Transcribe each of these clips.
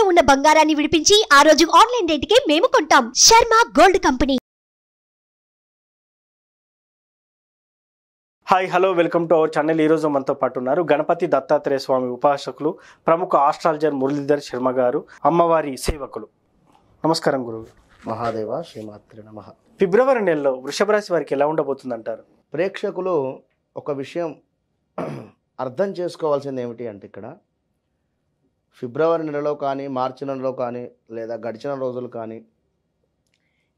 తాకట్టులో ఉన్న బంగారాన్ని విడిపించి ఆ రోజు ఆన్లైన్ రేటుకే మేము కొంటాం. Sharma gold company. Hi hello welcome to our channel. ఈరోజు మనతో పాటు ఉన్నారు గణపతి దత్తాత్రేయ స్వామి ఉపాసకులు, ప్రముఖ ఆస్ట్రాలజర్ మురళీధర్ శర్మ గారు, అమ్మవారి సేవకులు. నమస్కారం గురువు. మహాదేవ శ్రీమాత్రి నమః. ఫిబ్రవరి నెలలో వృషభ రాశి వారికి ఎలా ఉండబోతుంది అంటారు? ప్రేక్షకులు ఒక విషయం అర్థం చేసుకోవాల్సింది ఏమిటి అంటే, ఇక్కడ ఫిబ్రవరి నెలలో కానీ మార్చి నెలలో కానీ లేదా గడిచిన రోజులు కానీ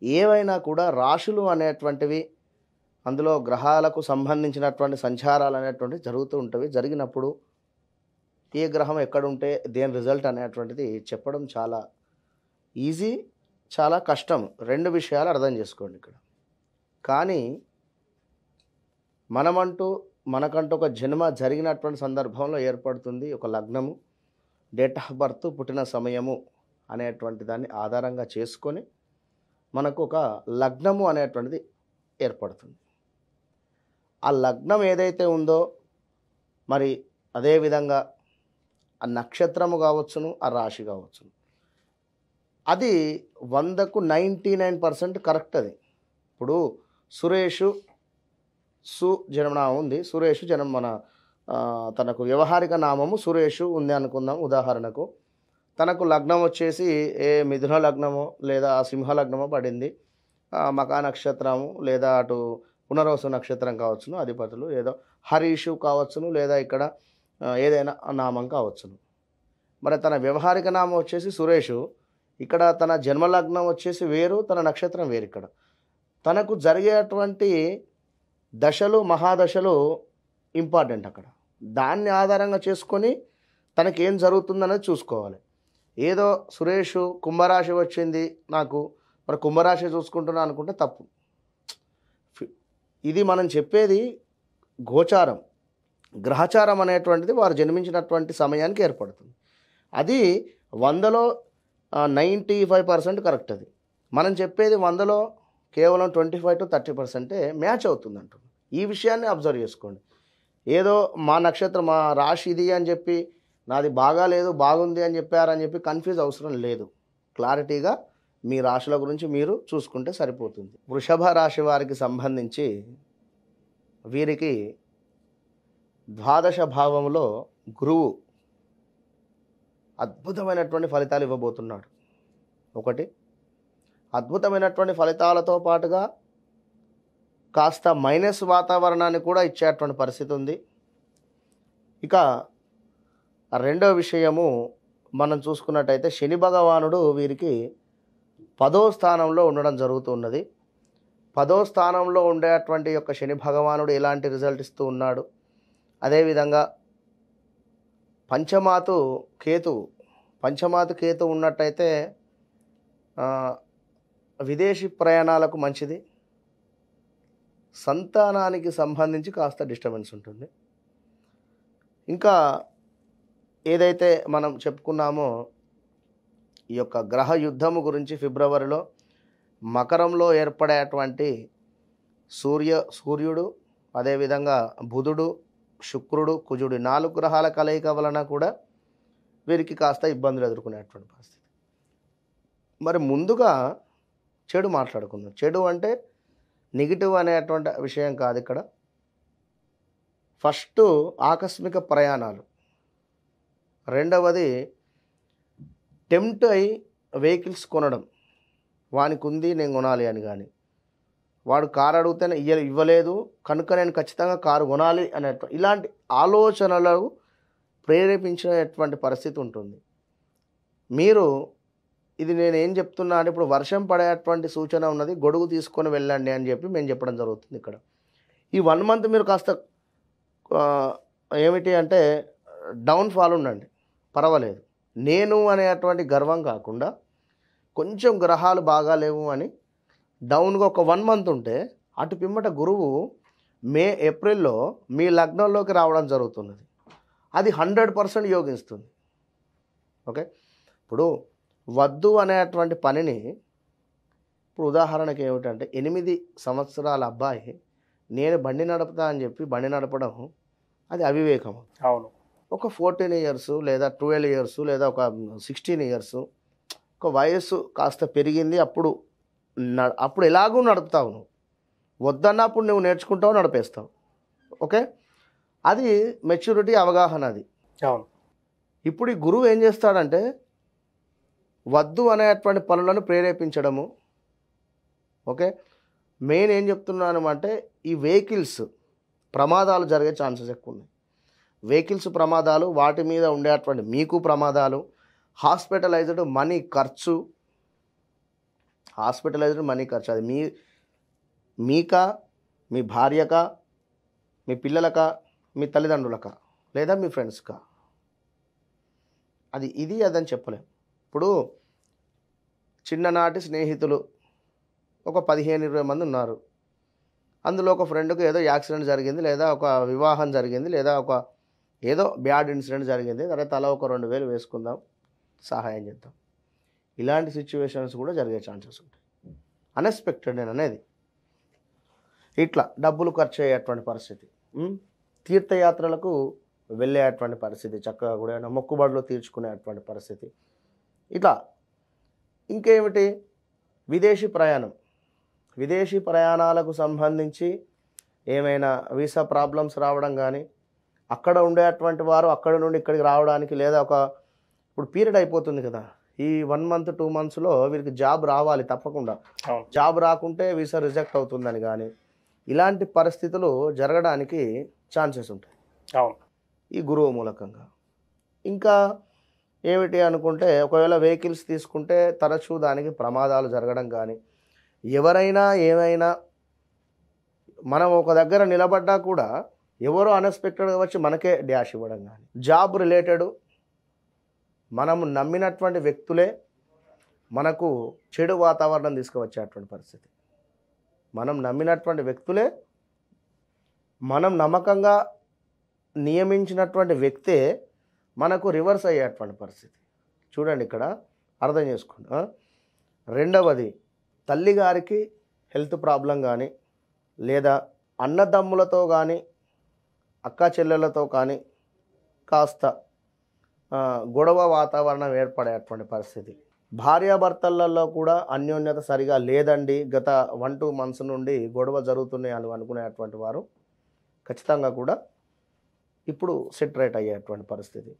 ఏవైనా కూడా రాశులు అనేటువంటివి, అందులో గ్రహాలకు సంబంధించినటువంటి సంచారాలు అనేటువంటివి జరుగుతూ ఉంటవి. జరిగినప్పుడు ఏ గ్రహం ఎక్కడుంటే దేని రిజల్ట్ అనేటువంటిది చెప్పడం చాలా ఈజీ, చాలా కష్టం. రెండు విషయాలు అర్థం చేసుకోండి ఇక్కడ. కానీ మనకంటూ ఒక జన్మ జరిగినటువంటి సందర్భంలో ఏర్పడుతుంది ఒక లగ్నము, డేట్ ఆఫ్ బర్త్, పుట్టిన సమయము అనేటువంటి దాన్ని ఆధారంగా చేసుకొని మనకు ఒక లగ్నము అనేటువంటిది ఏర్పడుతుంది. ఆ లగ్నం ఏదైతే ఉందో మరి అదేవిధంగా ఆ నక్షత్రము కావచ్చును, ఆ రాశి కావచ్చును, అది 100కు 99% కరెక్ట్. అది ఇప్పుడు సురేషు జన్మనామం ఉంది, సురేషు మన తనకు వ్యవహారిక నామము సురేషు ఉంది అనుకుందాం. ఉదాహరణకు తనకు లగ్నం వచ్చేసి ఏ మిథున లగ్నమో లేదా సింహ లగ్నమో పడింది, మకా నక్షత్రము లేదా అటు పునర్వసు నక్షత్రం కావచ్చును, అధిపతులు ఏదో హరీషు కావచ్చును, లేదా ఇక్కడ ఏదైనా నామం కావచ్చును. మరి తన వ్యవహారిక నామం వచ్చేసి సురేషు, ఇక్కడ తన జన్మలగ్నం వచ్చేసి వేరు, తన నక్షత్రం వేరు. ఇక్కడ తనకు జరిగేటువంటి దశలు, మహాదశలు ఇంపార్టెంట్. అక్కడ దాన్ని ఆధారంగా చేసుకొని తనకేం జరుగుతుందనేది చూసుకోవాలి. ఏదో సురేషు కుంభరాశి వచ్చింది నాకు, మరి కుంభరాశి చూసుకుంటున్నా అనుకుంటే తప్పు. ఇది మనం చెప్పేది గోచారం, గ్రహచారం అనేటువంటిది వారు జన్మించినటువంటి సమయానికి ఏర్పడుతుంది. అది 100లో 95% కరెక్ట్. అది మనం చెప్పేది 100లో కేవలం 25 to 30% మ్యాచ్ అవుతుంది అంటున్నాం. ఈ విషయాన్ని అబ్జర్వ్ చేసుకోండి. ఏదో మా నక్షత్రం, మా రాశి ఇది అని చెప్పి నాది బాగా లేదు బాగుంది అని చెప్పారని చెప్పి కన్ఫ్యూజ్ అవసరం లేదు. క్లారిటీగా మీ రాశుల గురించి మీరు చూసుకుంటే సరిపోతుంది. వృషభ రాశి వారికి సంబంధించి వీరికి ద్వాదశ భావంలో గురువు అద్భుతమైనటువంటి ఫలితాలు ఇవ్వబోతున్నాడు. ఒకటి, అద్భుతమైనటువంటి ఫలితాలతో పాటుగా కాస్త మైనస్ వాతావరణాన్ని కూడా ఇచ్చేటువంటి పరిస్థితి ఉంది. ఇక రెండవ విషయము మనం చూసుకున్నట్టయితే శని భగవానుడు వీరికి 10వ స్థానంలో ఉండడం జరుగుతున్నది. 10వ స్థానంలో ఉండేటువంటి యొక్క శని భగవానుడు ఎలాంటి రిజల్ట్ ఇస్తూ ఉన్నాడు, అదేవిధంగా పంచమాతు కేతు ఉన్నట్టయితే విదేశీ ప్రయాణాలకు మంచిది, సంతానానికి సంబంధించి కాస్త డిస్టర్బెన్స్ ఉంటుంది. ఇంకా ఏదైతే మనం చెప్పుకున్నామో ఈ యొక్క గ్రహ యుద్ధము గురించి, ఫిబ్రవరిలో మకరంలో ఏర్పడేటువంటి సూర్యుడు, అదేవిధంగా బుధుడు, శుక్రుడు, కుజుడు 4 గ్రహాల కలయిక వలన కూడా వీరికి కాస్త ఇబ్బందులు ఎదుర్కొనేటువంటి పరిస్థితి. మరి ముందుగా చెడు మాట్లాడుకుందాం. చెడు అంటే నెగిటివ్ అనేటువంటి విషయం కాదు ఇక్కడ. ఫస్ట్ ఆకస్మిక ప్రయాణాలు, రెండవది టెంప్ట్ అయి వెహికల్స్ కొనడం, వానికి ఉంది నేను కొనాలి అని, కానీ వాడు కారు అడిగితేనే ఇవ్వలేదు కనుక నేను ఖచ్చితంగా కారు కొనాలి అనే ఇలాంటి ఆలోచనలు ప్రేరేపించేటువంటి పరిస్థితి ఉంటుంది. మీరు ఇది నేను ఏం చెప్తున్నా అంటే, ఇప్పుడు వర్షం పడేటువంటి సూచన ఉన్నది, గొడుగు తీసుకొని వెళ్ళండి అని చెప్పి మేము చెప్పడం జరుగుతుంది. ఇక్కడ ఈ 1 month మీరు కాస్త ఏమిటి అంటే డౌన్ఫాల్ ఉండండి, పర్వాలేదు. నేను అనేటువంటి గర్వం కాకుండా కొంచెం గ్రహాలు బాగాలేవు అని డౌన్గా ఒక 1 month ఉంటే, అటు పిమ్మట గురువు ఏప్రిల్లో మీ లగ్నంలోకి రావడం జరుగుతున్నది. అది 100% యోగిస్తుంది. ఓకే, ఇప్పుడు వద్దు అనేటువంటి పనిని, ఇప్పుడు ఉదాహరణకి ఏమిటంటే 8 సంవత్సరాల అబ్బాయి నేను బండి నడుపుతా అని చెప్పి బండి నడపడం అది అవివేకం. అవును. ఒక 14 ఇయర్స్ లేదా 12 ఇయర్స్ లేదా ఒక 16 ఇయర్స్ ఒక వయస్సు కాస్త పెరిగింది. అప్పుడు ఎలాగూ నడుపుతావు, నువ్వు వద్దన్నప్పుడు నువ్వు నేర్చుకుంటావు, నడిపేస్తావు. ఓకే, అది మెచ్యూరిటీ, అవగాహన. అది అవును. ఇప్పుడు ఈ గురువు ఏం చేస్తాడంటే వద్దు అనేటువంటి పనులను ప్రేరేపించడము. ఓకే, మెయిన్ ఏం చెప్తున్నాను అంటే ఈ వెహికల్స్ ప్రమాదాలు జరిగే ఛాన్సెస్ ఎక్కువ ఉన్నాయి. వెహికల్స్ ప్రమాదాలు, వాటి మీద ఉండేటువంటి మీకు ప్రమాదాలు, హాస్పిటలైజ్డ్ మనీ ఖర్చు, అది మీకా, మీ భార్యకా, మీ పిల్లలకా, మీ తల్లిదండ్రులకా, లేదా మీ ఫ్రెండ్స్కా, ఇది అదని చెప్పలేం. ఇప్పుడు చిన్ననాటి స్నేహితులు ఒక 15-20 మంది ఉన్నారు. అందులో ఒక ఫ్రెండ్కి ఏదో యాక్సిడెంట్ జరిగింది, లేదా ఒక వివాహం జరిగింది, లేదా ఒక ఏదో బ్యాడ్ ఇన్సిడెంట్ జరిగింది. సరే, తలా ఒక 2,000 వేసుకుందాం, సహాయం చేద్దాం. ఇలాంటి సిచ్యువేషన్స్ కూడా జరిగే ఛాన్సెస్ ఉంటాయి. అన్ఎక్స్పెక్టెడ్ అనేది ఇట్లా డబ్బులు ఖర్చు అయ్యేటువంటి పరిస్థితి, తీర్థయాత్రలకు వెళ్ళేటువంటి పరిస్థితి, చక్కగా కూడా మొక్కుబడులు తీర్చుకునేటువంటి పరిస్థితి. ఇట్లా ఇంకేమిటి, విదేశీ ప్రయాణాలకు సంబంధించి ఏమైనా వీసా ప్రాబ్లమ్స్ రావడం కానీ, అక్కడ ఉండేటువంటి వారు అక్కడ నుండి ఇక్కడికి రావడానికి, లేదా ఇప్పుడు పీరియడ్ అయిపోతుంది కదా, ఈ 1 మంత్ 2 మంత్స్లో వీరికి జాబ్ రావాలి తప్పకుండా. జాబ్ రాకుంటే వీసా రిజెక్ట్ అవుతుందని కానీ, ఇలాంటి పరిస్థితులు జరగడానికి ఛాన్సెస్ ఉంటాయి ఈ గురువు మూలకంగా. ఇంకా ఏమిటి అనుకుంటే, ఒకవేళ వెహికల్స్ తీసుకుంటే తరచూ దానికి ప్రమాదాలు జరగడం కానీ, ఎవరైనా ఏమైనా మనం ఒక దగ్గర నిలబడ్డా కూడా ఎవరో అన్ఎక్స్పెక్టెడ్గా వచ్చి మనకే డ్యాష్ ఇవ్వడం కానీ, జాబ్ రిలేటెడ్ మనము నమ్మినటువంటి వ్యక్తులే మనకు చెడు వాతావరణం తీసుకువచ్చేటువంటి పరిస్థితి. మనం నమ్మినటువంటి వ్యక్తులే, మనం నమ్మకంగా నియమించినటువంటి వ్యక్తే మనకు రివర్స్ అయ్యేటువంటి పరిస్థితి. చూడండి, ఇక్కడ అర్థం చేసుకోండి. రెండవది, తల్లిగారికి హెల్త్ ప్రాబ్లం కానీ, లేదా అన్నదమ్ములతో కానీ, అక్క చెల్లెళ్ళతో కానీ కాస్త గొడవ వాతావరణం ఏర్పడేటువంటి పరిస్థితి. భార్యాభర్తలలో కూడా అన్యోన్యత సరిగా లేదండి, గత 1-2 మంత్స్ నుండి గొడవ జరుగుతున్నాయి అని అనుకునేటువంటి వారు ఖచ్చితంగా కూడా ఇప్పుడు సెటరేట్ అయ్యేటువంటి పరిస్థితి.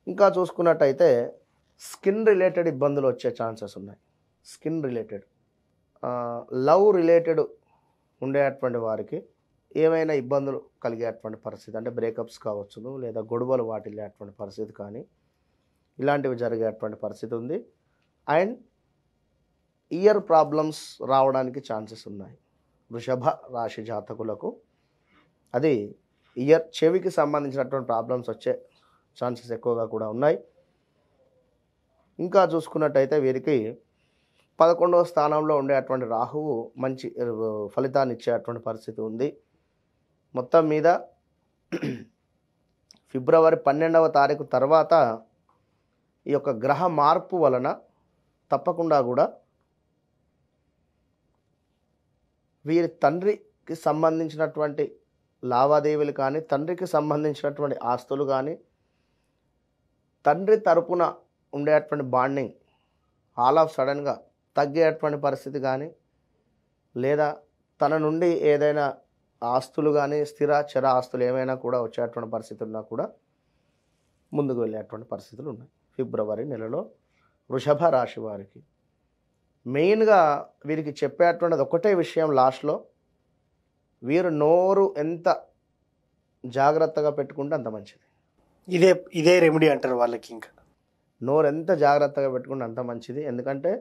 ఇంకా చూసుకున్నట్టయితే స్కిన్ రిలేటెడ్ ఇబ్బందులు వచ్చే ఛాన్సెస్ ఉన్నాయి. స్కిన్ రిలేటెడ్, లవ్ రిలేటెడ్ ఉండేటువంటి వారికి ఏమైనా ఇబ్బందులు కలిగేటువంటి పరిస్థితి, అంటే బ్రేకప్స్ కావచ్చును, లేదా గొడవలు వాటిల్లేటువంటి పరిస్థితి కానీ, ఇలాంటివి జరిగేటువంటి పరిస్థితి ఉంది. అండ్ ఇయర్ ప్రాబ్లమ్స్ రావడానికి ఛాన్సెస్ ఉన్నాయి వృషభ రాశి జాతకులకు. అది చెవికి సంబంధించినటువంటి ప్రాబ్లమ్స్ వచ్చే ఛాన్సెస్ ఎక్కువగా కూడా ఉన్నాయి. ఇంకా చూసుకున్నట్టయితే వీరికి 11వ స్థానంలో ఉండేటువంటి రాహువు మంచి ఫలితాన్ని ఇచ్చేటువంటి పరిస్థితి ఉంది. మొత్తం మీద ఫిబ్రవరి 12వ తారీఖు తర్వాత ఈ యొక్క గ్రహ మార్పు వలన తప్పకుండా కూడా వీరి తండ్రికి సంబంధించినటువంటి లావాదేవీలు కానీ, తండ్రికి సంబంధించినటువంటి ఆస్తులు కానీ, తండ్రి తరపున ఉండేటువంటి బాండింగ్ ఆల్ ఆఫ్ సడన్గా తగ్గేటువంటి పరిస్థితి కానీ, లేదా తన నుండి ఏదైనా ఆస్తులు కానీ, స్థిర చర ఆస్తులు ఏమైనా కూడా వచ్చేటువంటి పరిస్థితులు ఉన్నా కూడా ముందుకు వెళ్ళేటువంటి పరిస్థితులు ఉన్నాయి ఫిబ్రవరి నెలలో వృషభ రాశి వారికి. మెయిన్గా వీరికి చెప్పేటువంటిది ఒకటే విషయం లాస్ట్లో, వీరు నోరు ఎంత జాగ్రత్తగా పెట్టుకుంటే అంత మంచిది. ఇదే రెమెడీ అంటారు వాళ్ళకి. ఇంకా నోరు ఎంత జాగ్రత్తగా పెట్టుకుంటే అంత మంచిది. ఎందుకంటే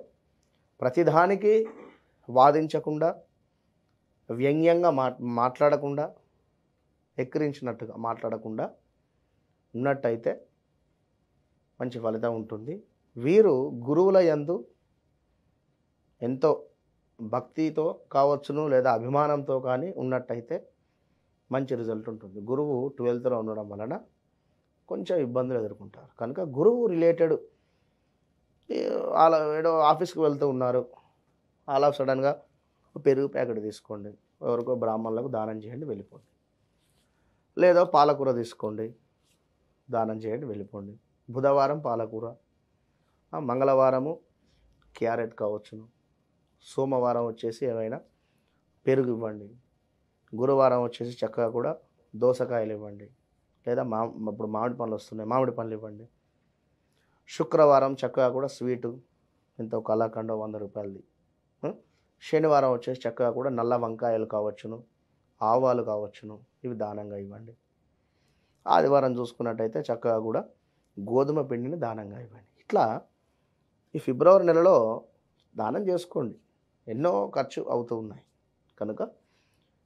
ప్రతిదానికి వాదించకుండా, వ్యంగ్యంగా మాట్లాడకుండా, ఎక్కిరించినట్టుగా మాట్లాడకుండా ఉన్నట్టయితే మంచి ఫలితం ఉంటుంది. వీరు గురువుల యందు ఎంతో భక్తితో కావచ్చును, లేదా అభిమానంతో కానీ ఉన్నట్టయితే మంచి రిజల్ట్ ఉంటుంది. గురువు 12థలో ఉండడం వలన కొంచెం ఇబ్బందులు ఎదుర్కొంటారు. కనుక గురువు రిలేటెడ్ ఏదో ఆఫీస్కి వెళ్తూ ఉన్నారు, ఆల్ ఆఫ్ సడన్గా పెరుగు ప్యాకెట్ తీసుకోండి, ఎవరికో బ్రాహ్మణులకు దానం చేయండి, వెళ్ళిపోండి. లేదా పాలకూర తీసుకోండి, దానం చేయండి, వెళ్ళిపోండి. బుధవారం పాలకూర, మంగళవారము క్యారెట్ కావచ్చును, సోమవారం వచ్చేసి ఏమైనా పెరుగు ఇవ్వండి, గురువారం వచ్చేసి చక్కగా కూడా దోసకాయలు ఇవ్వండి, లేదా ఇప్పుడు మామిడి పండ్లు వస్తున్నాయి, మామిడి పండ్లు ఇవ్వండి. శుక్రవారం చక్కగా కూడా స్వీటు ఎంతో కలాకండ 100 రూపాయలది. శనివారం వచ్చేసి చక్కగా కూడా నల్ల వంకాయలు కావచ్చును, ఆవాలు కావచ్చును, ఇవి దానంగా ఇవ్వండి. ఆదివారం చూసుకున్నట్టయితే చక్కగా కూడా గోధుమ పిండిని దానంగా ఇవ్వండి. ఇట్లా ఈ ఫిబ్రవరి నెలలో దానం చేసుకోండి. ఎన్నో ఖర్చు అవుతూ ఉన్నాయి కనుక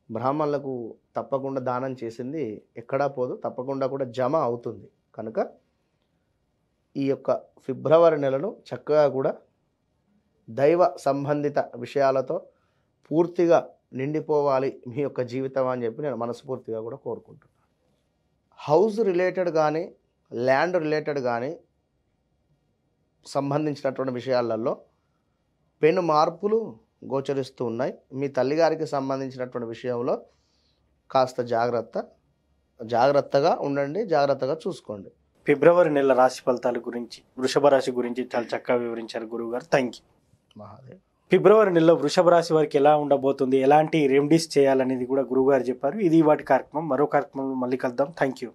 బ్రాహ్మణులకు తప్పకుండా దానం చేసింది ఎక్కడా పోదు, తప్పకుండా కూడా జమ అవుతుంది. కనుక ఈ యొక్క ఫిబ్రవరి నెలను చక్కగా కూడా దైవ సంబంధిత విషయాలతో పూర్తిగా నిండిపోవాలి మీ యొక్క జీవితం అని చెప్పి నేను మనస్ఫూర్తిగా కూడా కోరుకుంటున్నాను. హౌస్ రిలేటెడ్ కానీ ల్యాండ్ రిలేటెడ్ కానీ సంబంధించినటువంటి విషయాలలో పెను మార్పులు గోచరిస్తూ ఉన్నాయి. మీ తల్లిగారికి సంబంధించినటువంటి విషయంలో కాస్త జాగ్రత్తగా ఉండండి, జాగ్రత్తగా చూసుకోండి. ఫిబ్రవరి నెల రాశి ఫలితాల గురించి, వృషభ రాశి గురించి చాలా చక్కగా వివరించారు గురువుగారు. Thank you. మహాదేవ్. ఫిబ్రవరి నెలలో వృషభ రాశి వారికి ఎలా ఉండబోతుంది, ఎలాంటి రెమెడీస్ చేయాలనేది కూడా గురువుగారు చెప్పారు. ఇది వాటి కార్యక్రమం. మరో కార్యక్రమంలో మళ్ళీ కలుద్దాం. Thank you.